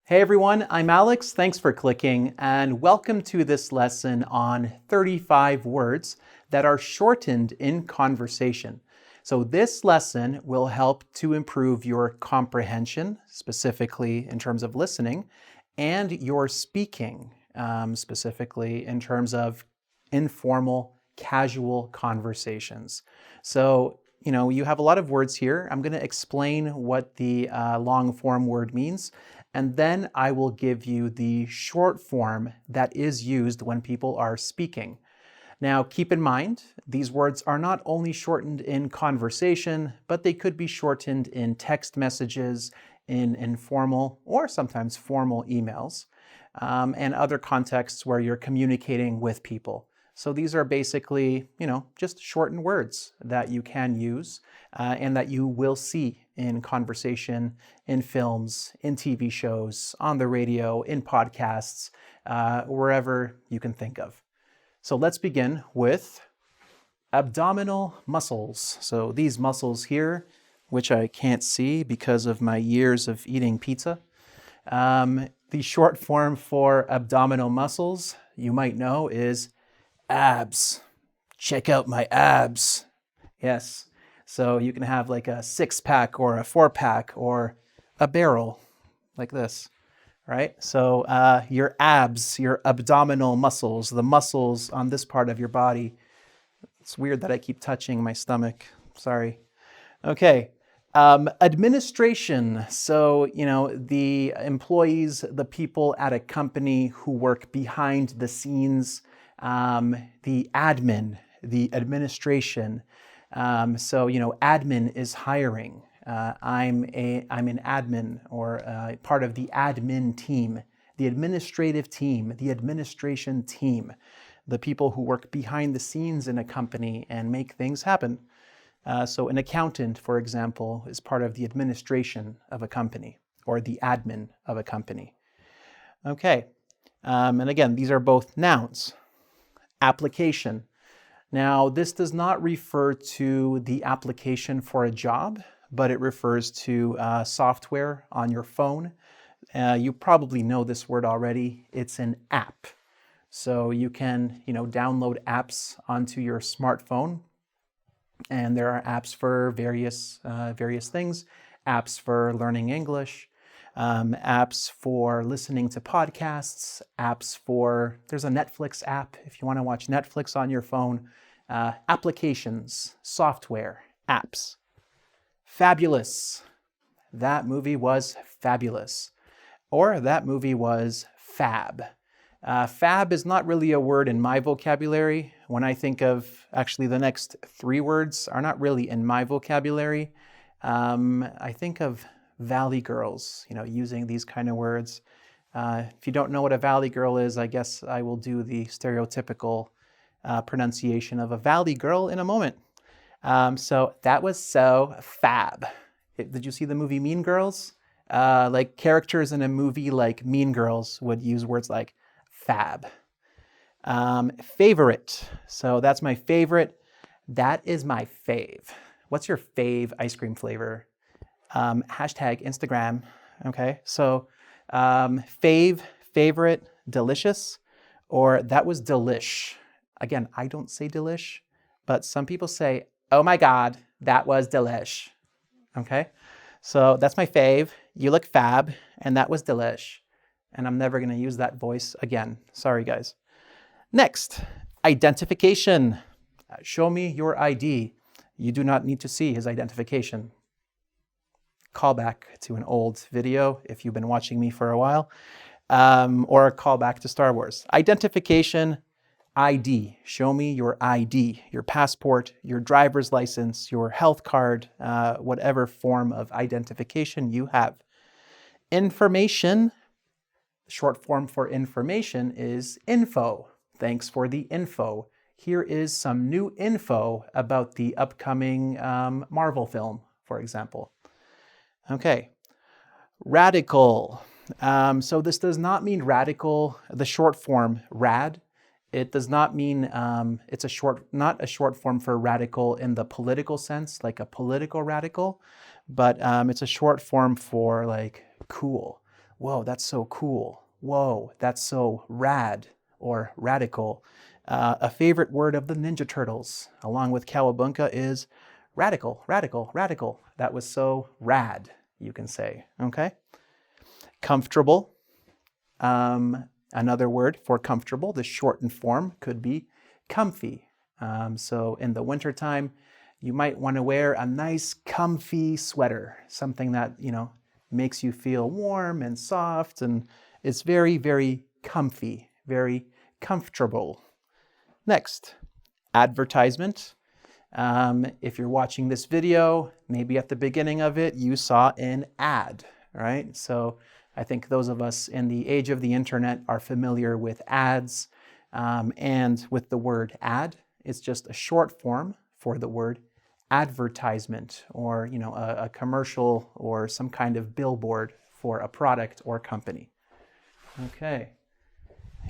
Hey everyone, I'm Alex. Thanks for clicking, and welcome to this lesson on 35 words that are shortened in conversation. So this lesson will help to improve your comprehension, specifically in terms of listening, and your speaking, specifically in terms of informal, casual conversations. So, you have a lot of words here. I'm going to explain what the long form word means, and then I will give you the short form that is used when people are speaking. Now, keep in mind, these words are not only shortened in conversation, but they could be shortened in text messages, in informal or sometimes formal emails, and other contexts where you're communicating with people. So these are basically, just shortened words that you can use and that you will see in conversation, in films, in TV shows, on the radio, in podcasts, wherever you can think of. So let's begin with abdominal muscles. So these muscles here, which I can't see because of my years of eating pizza. The short form for abdominal muscles, you might know, is abs. Check out my abs. Yes. So you can have like a 6-pack or a 4-pack or a barrel like this, right? So your abs, your abdominal muscles, the muscles on this part of your body. It's weird that I keep touching my stomach. Sorry. Okay. Administration. So, the employees, the people at a company who work behind the scenes, the admin, the administration. So, admin is hiring. I'm an admin or part of the admin team, the administrative team, the administration team, the people who work behind the scenes in a company and make things happen. So an accountant, for example, is part of the administration of a company or the admin of a company. Okay, and again, these are both nouns. Application. Now, this does not refer to the application for a job, but it refers to software on your phone. You probably know this word already. It's an app. So you can, download apps onto your smartphone. And there are apps for various things, apps for learning English, apps for listening to podcasts, there's a Netflix app if you want to watch Netflix on your phone, applications, software, apps. Fabulous. That movie was fabulous. Or that movie was fab. Fab is not really a word in my vocabulary. When I think of, actually the next 3 words are not really in my vocabulary. I think of valley girls, using these kind of words. If you don't know what a valley girl is, I guess I will do the stereotypical pronunciation of a valley girl in a moment. So that was so fab. Did you see the movie Mean Girls? Like characters in a movie like Mean Girls would use words like fab. Favorite. So that's my favorite. That is my fave. What's your fave ice cream flavor? Hashtag Instagram. Okay. So fave, favorite, delicious, or that was delish. Again, I don't say delish, but some people say, oh my God, that was delish. Okay. So that's my fave. You look fab, and that was delish. And I'm never going to use that voice again. Sorry, guys. Next, identification. Show me your ID. You do not need to see his identification. Callback to an old video if you've been watching me for a while, or a callback to Star Wars. Identification, ID. Show me your ID, your passport, your driver's license, your health card, whatever form of identification you have. Information. The short form for information is info. Thanks for the info. Here is some new info about the upcoming Marvel film, for example. Okay. Radical. So this does not mean radical, the short form rad. It does not mean it's not a short form for radical in the political sense, like a political radical, but it's a short form for like cool, Whoa, that's so cool. Whoa, that's so rad or radical. A favorite word of the Ninja Turtles, along with cowabunga, is radical, radical, radical. That was so rad, you can say, okay? Comfortable. Another word for comfortable, the shortened form could be comfy. So in the wintertime, you might want to wear a nice comfy sweater, something that, makes you feel warm and soft, and it's very, very comfy, very comfortable. Next, advertisement. If you're watching this video, maybe at the beginning of it, you saw an ad, right? So I think those of us in the age of the internet are familiar with ads, and with the word ad, it's just a short form for the word advertisement, or a commercial or some kind of billboard for a product or company. Okay,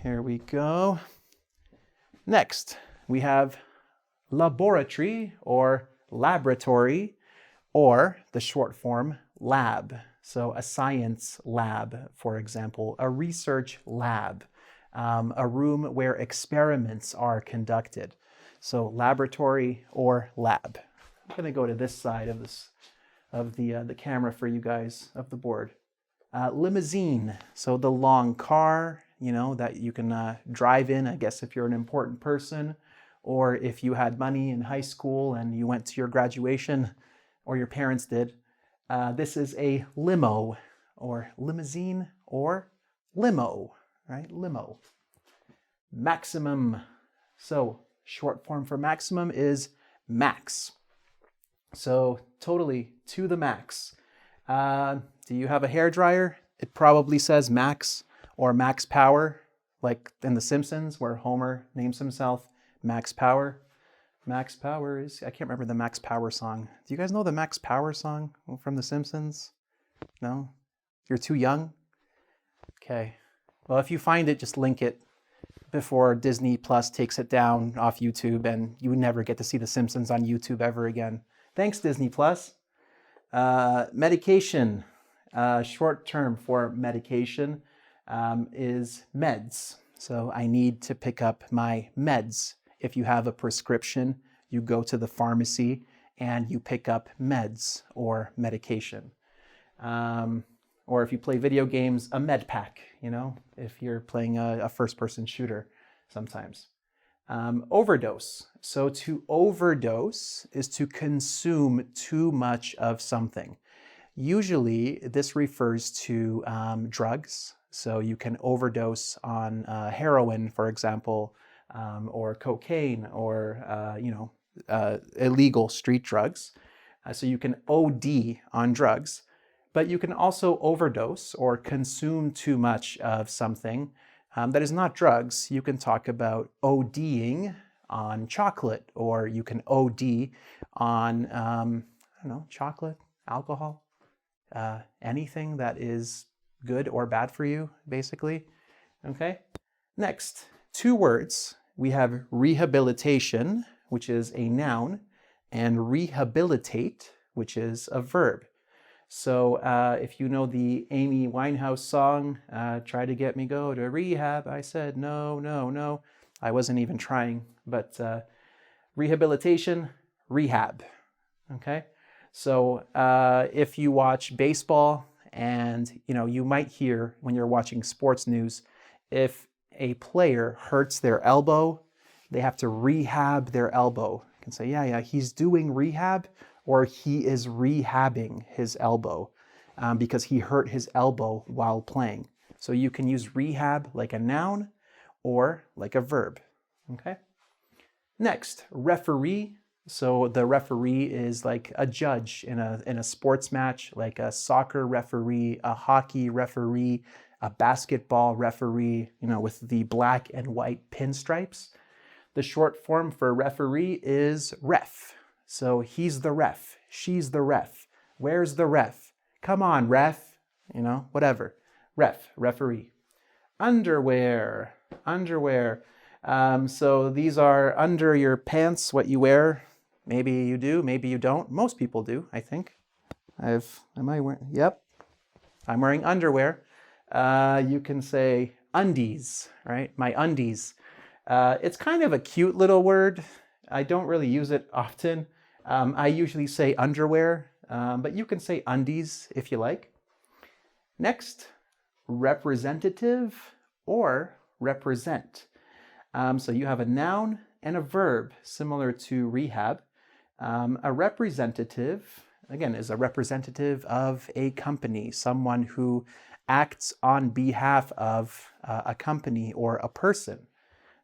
here we go. Next, we have laboratory or laboratory, or the short form lab. So a science lab, for example, a research lab, a room where experiments are conducted. So laboratory or lab. I'm going to go to this side of the camera for you guys, of the board. Limousine, so the long car, that you can drive in, I guess, if you're an important person, or if you had money in high school and you went to your graduation, or your parents did. This is a limo, or limousine, or limo, right? Limo. Maximum. So short form for maximum is max. So totally to the max. Do you have a hairdryer? It probably says max or max power, like in The Simpsons where Homer names himself Max Power. Max Power is, I can't remember the Max Power song. Do you guys know the Max Power song from The Simpsons? No? You're too young? Okay. Well, if you find it, just link it before Disney Plus takes it down off YouTube and you never get to see The Simpsons on YouTube ever again. Thanks, Disney Plus. Medication, short term for medication is meds. So I need to pick up my meds. If you have a prescription, you go to the pharmacy and you pick up meds or medication. Or if you play video games, a med pack, if you're playing a first-person shooter sometimes. Overdose. So to overdose is to consume too much of something. Usually this refers to drugs. So you can overdose on heroin, for example, or cocaine, or illegal street drugs. So you can OD on drugs, but you can also overdose or consume too much of something that is not drugs. You can talk about ODing on chocolate, or you can OD on, chocolate, alcohol, anything that is good or bad for you, basically. Okay. Next, 2 words. We have rehabilitation, which is a noun, and rehabilitate, which is a verb. So if you know the Amy Winehouse song, Try to Get Me Go to Rehab, I said, no, no, no. I wasn't even trying, but rehabilitation, rehab, okay? So if you watch baseball and, you might hear when you're watching sports news, if a player hurts their elbow, they have to rehab their elbow. You can say, yeah, he's doing rehab, or he is rehabbing his elbow because he hurt his elbow while playing. So you can use rehab like a noun or like a verb, okay? Next, referee. So the referee is like a judge in a sports match, like a soccer referee, a hockey referee, a basketball referee, with the black and white pinstripes. The short form for referee is ref. So he's the ref, she's the ref. Where's the ref? Come on, ref. Whatever. Ref, referee. Underwear. So these are under your pants, what you wear. Maybe you do, maybe you don't. Most people do, I think. Yep. I'm wearing underwear. You can say undies, right? My undies. It's kind of a cute little word. I don't really use it often. I usually say underwear, but you can say undies if you like. Next, representative or represent. So you have a noun and a verb similar to rehab. A representative, again, is a representative of a company, someone who acts on behalf of a company or a person.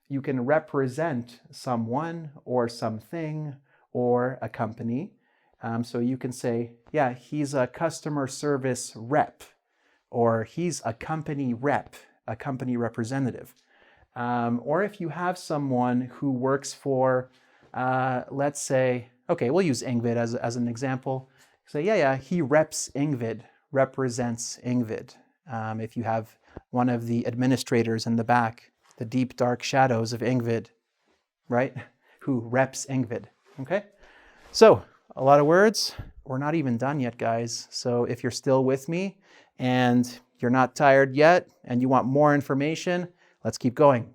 You can represent someone or something or a company. So you can say, yeah, he's a customer service rep, or he's a company rep, a company representative. Or if you have someone who works for, let's say, okay, we'll use engVid as an example. Say, yeah, he reps engVid, represents engVid. If you have one of the administrators in the back, the deep dark shadows of engVid, right? Who reps engVid, okay? So, a lot of words. We're not even done yet, guys. So if you're still with me and you're not tired yet and you want more information, let's keep going.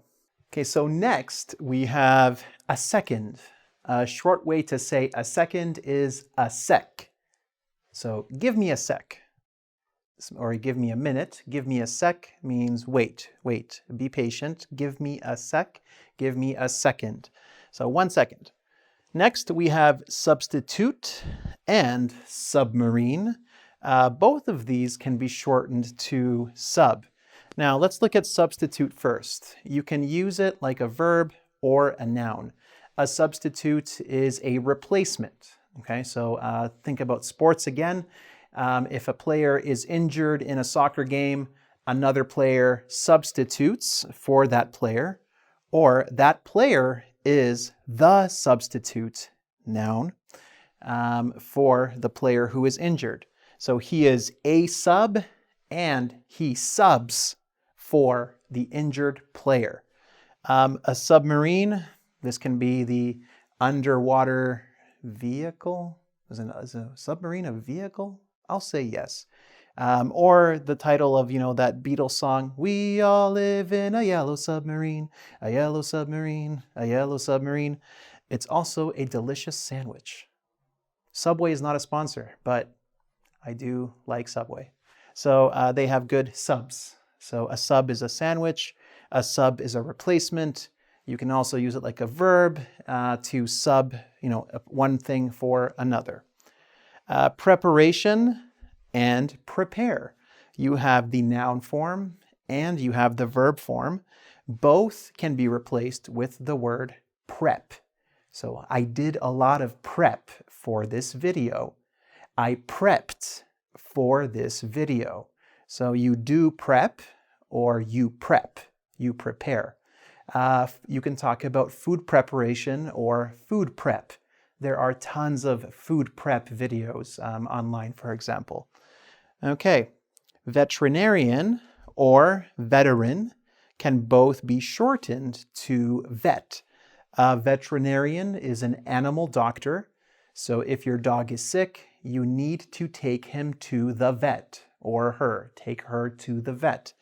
Okay, so next we have a second. A short way to say a second is a sec. So give me a sec. Or give me a minute. Give me a sec means wait, be patient. Give me a sec, give me a second. So 1 second. Next we have substitute and submarine. Both of these can be shortened to sub. Now let's look at substitute first. You can use it like a verb or a noun. A substitute is a replacement. Okay, so think about sports again. If a player is injured in a soccer game, another player substitutes for that player, or that player is the substitute noun for the player who is injured. So he is a sub and he subs for the injured player. A submarine, this can be the underwater vehicle. Is a submarine a vehicle? I'll say yes. Or the title of, that Beatles song, "We all live in a yellow submarine, a yellow submarine, a yellow submarine." It's also a delicious sandwich. Subway is not a sponsor, but I do like Subway. So they have good subs. So a sub is a sandwich. A sub is a replacement. You can also use it like a verb to sub, one thing for another. Preparation and prepare. You have the noun form and you have the verb form. Both can be replaced with the word prep. So I did a lot of prep for this video. I prepped for this video. So you do prep or you prep, you prepare. You can talk about food preparation or food prep. There are tons of food prep videos online, for example. Okay, veterinarian or veteran can both be shortened to vet. A veterinarian is an animal doctor. So if your dog is sick, you need to take him to the vet, or her, take her to the vet.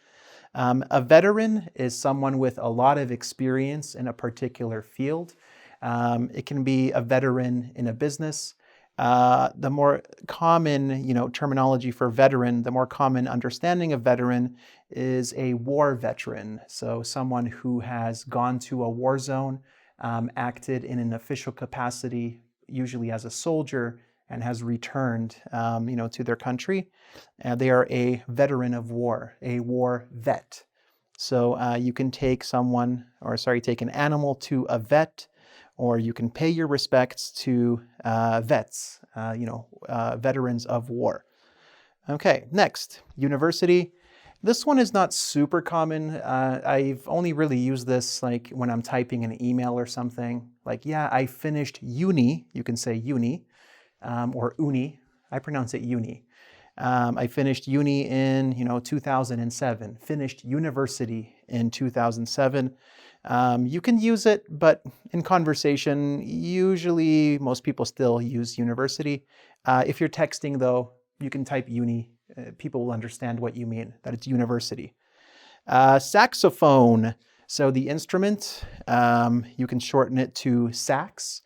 A veteran is someone with a lot of experience in a particular field. It can be a veteran in a business. The more common, terminology for veteran, the more common understanding of veteran is a war veteran. So someone who has gone to a war zone, acted in an official capacity, usually as a soldier, and has returned, to their country. They are a veteran of war, a war vet. So you can take take an animal to a vet, or you can pay your respects to vets, veterans of war. Okay, next, university. This one is not super common. I've only really used this like when I'm typing an email or something. Like, yeah, I finished uni. You can say uni, or uni. I pronounce it uni. I finished uni in 2007. Finished university in 2007. You can use it, but in conversation, usually most people still use university. If you're texting though, you can type uni people will understand what you mean, that it's university. Saxophone. So the instrument, you can shorten it to sax.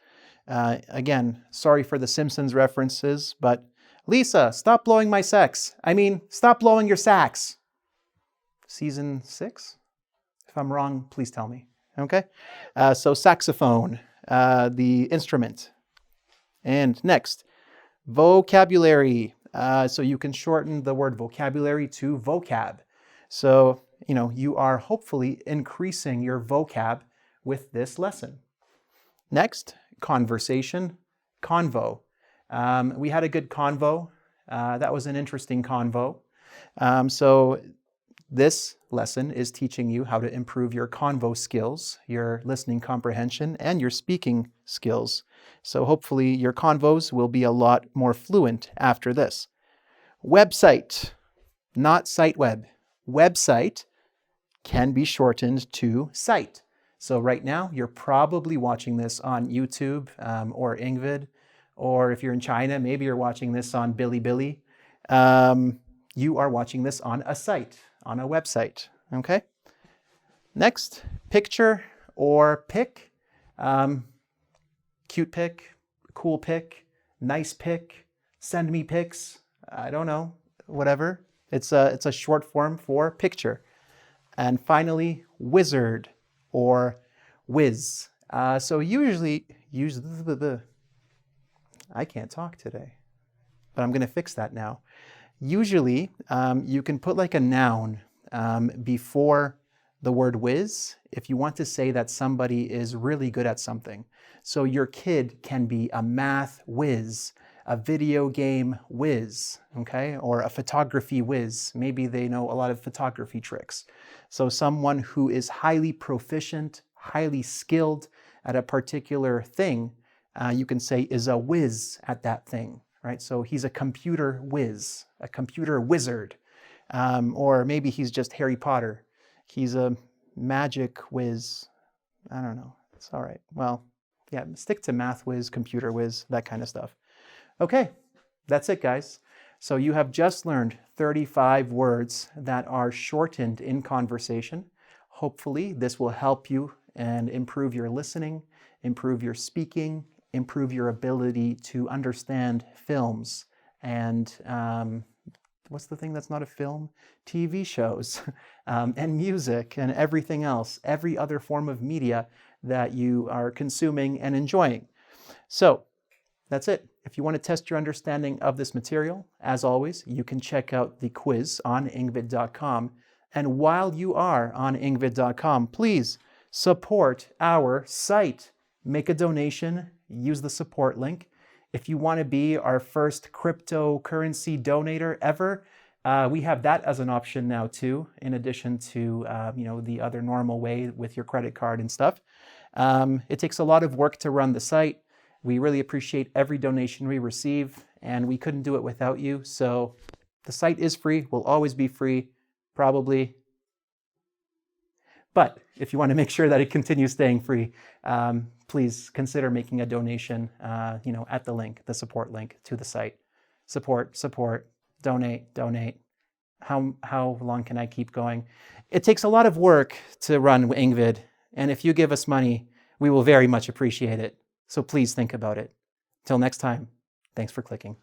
Again, sorry for the Simpsons references, but Lisa, stop blowing my sax. Stop blowing your sax. Season 6? If I'm wrong, please tell me. Okay? So saxophone, the instrument. And next, vocabulary. So you can shorten the word vocabulary to vocab. So, you are hopefully increasing your vocab with this lesson. Next, conversation, convo. We had a good convo. That was an interesting convo. So this lesson is teaching you how to improve your convo skills, your listening comprehension, and your speaking skills. So hopefully your convos will be a lot more fluent after this. Website, not site web. Website can be shortened to site. So right now, you're probably watching this on YouTube or engVid, or if you're in China, maybe you're watching this on Bilibili. You are watching this on a site, on a website, okay? Next, picture or pic. Cute pic, cool pic, nice pic, send me pics, I don't know, whatever. It's a short form for picture. And finally, wizard or whiz. So usually, I can't talk today, but I'm going to fix that now. Usually, you can put like a noun before the word whiz if you want to say that somebody is really good at something. So your kid can be a math whiz, a video game whiz, okay? Or a photography whiz. Maybe they know a lot of photography tricks. So someone who is highly proficient, highly skilled at a particular thing, you can say is a whiz at that thing, right? So he's a computer whiz, a computer wizard. Or maybe he's just Harry Potter. He's a magic whiz. I don't know. It's all right. Well, yeah, stick to math whiz, computer whiz, that kind of stuff. Okay, that's it, guys. So you have just learned 35 words that are shortened in conversation. Hopefully, this will help you and improve your listening, improve your speaking, improve your ability to understand films and what's the thing that's not a film? TV shows and music and everything else, every other form of media that you are consuming and enjoying. So that's it. If you want to test your understanding of this material, as always, you can check out the quiz on engvid.com. And while you are on engvid.com, please support our site. Make a donation, use the support link. If you want to be our first cryptocurrency donator ever, we have that as an option now too, in addition to the other normal way with your credit card and stuff. It takes a lot of work to run the site. We really appreciate every donation we receive, and we couldn't do it without you. So the site is free, will always be free, probably. But if you want to make sure that it continues staying free, please consider making a donation, at the link, the support link to the site. Support, donate. How long can I keep going? It takes a lot of work to run engVid, and if you give us money, we will very much appreciate it. So please think about it. Till next time, thanks for clicking.